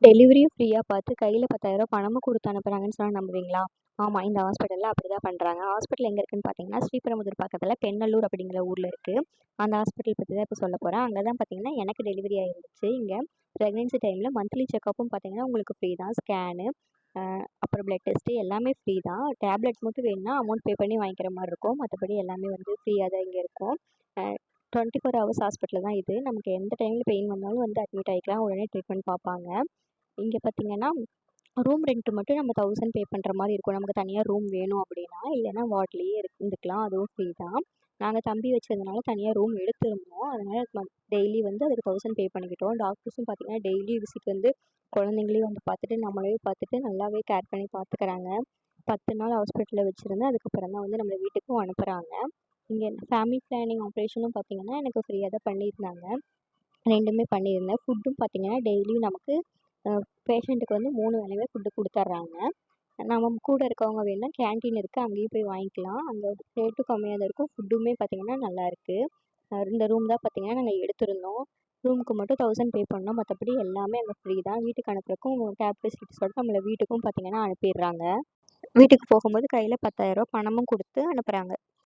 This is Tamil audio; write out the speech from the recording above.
டெலிவரியும் ஃப்ரீயாக பார்த்து கையில் 10,000 பணமும் கொடுத்து அனுப்புகிறாங்கன்னு சொன்னால் நம்புவீங்களா? ஆமாம், இந்த ஹாஸ்பிட்டலில் அப்படி தான் பண்ணுறாங்க. ஹாஸ்பிட்டல் எங்கே இருக்குன்னு பார்த்தீங்கன்னா, ஸ்ரீபெரும்புதூர் பக்கத்தில் பெண்ணலூர் அப்படிங்கிற ஊரில் இருக்குது. அந்த ஹாஸ்பிட்டல் பற்றி தான் இப்போ சொல்ல போகிறேன். அங்கே தான் பார்த்தீங்கன்னா எனக்கு டெலிவரி ஆயிருந்துச்சு. இங்கே ப்ரெக்னென்சி டைமில் மந்த்லி செக்கப்பும் பார்த்தீங்கன்னா உங்களுக்கு ஃப்ரீ தான். ஸ்கேனு அப்புறம் பிளட் டெஸ்ட்டு எல்லாமே ஃப்ரீ தான். டேப்லெட்ஸ் மட்டும் வேணும்னா அமௌண்ட் பே பண்ணி வாங்கிக்கிற மாதிரி இருக்கும். மற்றபடி எல்லாமே வந்து ஃப்ரீயாக தான் இங்கே இருக்கும். 24 ஹவர்ஸ் ஹாஸ்பிட்டல் தான் இது. நமக்கு எந்த டைமில் பெயின் வந்தாலும் வந்து அட்மிட் ஆகிக்கலாம். உடனே ட்ரீட்மெண்ட் பார்ப்பாங்க. இங்கே பார்த்தீங்கன்னா ரூம் ரெண்ட்டு மட்டும் நம்ம 1000 பே பண்ணுற மாதிரி இருக்கும். நமக்கு தனியாக ரூம் வேணும் அப்படின்னா, இல்லைன்னா வார்ட்லேயே இருந்துக்கலாம். அதுவும் ஃப்ரீ தான். நாங்கள் தம்பி வச்சதுனால தனியாக ரூம் எடுத்திருந்தோம். அதனால் டெய்லி வந்து அதுக்கு 1000 பே பண்ணிக்கிட்டோம். டாக்டர்ஸும் பார்த்தீங்கன்னா டெய்லி விசிட் வந்து குழந்தைங்களையும் வந்து பார்த்துட்டு நம்மளையும் பார்த்துட்டு நல்லாவே கேர் பண்ணி பார்த்துக்கறாங்க. 10 நாள் ஹாஸ்பிட்டலில் வச்சுருந்து அதுக்கப்புறம் தான் வந்து நம்மளை வீட்டுக்கும் அனுப்புகிறாங்க. இங்கே ஃபேமிலி பிளானிங் ஆப்ரேஷனும் பார்த்தீங்கன்னா எனக்கு ஃப்ரீயாக தான் பண்ணியிருந்தாங்க. 2மே பண்ணியிருந்தேன். ஃபுட்டும் பார்த்தீங்கன்னா டெய்லியும் நமக்கு பேஷண்ட்டுக்கு வந்து 3 வேளையுமே ஃபுட்டு கொடுத்துட்றாங்க. நம்ம கூட இருக்கவங்க வேணும்னா கேன்டீன் இருக்குது, அங்கேயும் போய் வாங்கிக்கலாம். அங்கே ரேட்டும் கம்மியாக தான் இருக்கும். ஃபுட்டுமே பார்த்தீங்கன்னா நல்லாயிருக்கு. இந்த ரூம் தான் பார்த்தீங்கன்னா நாங்கள் எடுத்திருந்தோம். ரூமுக்கு மட்டும் 1000 பே பண்ணோம். மற்றபடி எல்லாமே அங்கே ஃப்ரீ தான். வீட்டுக்கு அனுப்புறதுக்கும் கேப் ஃபெசிலிட்டிஸோட நம்மளை வீட்டுக்கும் பார்த்தீங்கன்னா அனுப்பிடுறாங்க. வீட்டுக்கு போகும்போது கையில் 10,000 பணமும் கொடுத்து அனுப்புகிறாங்க.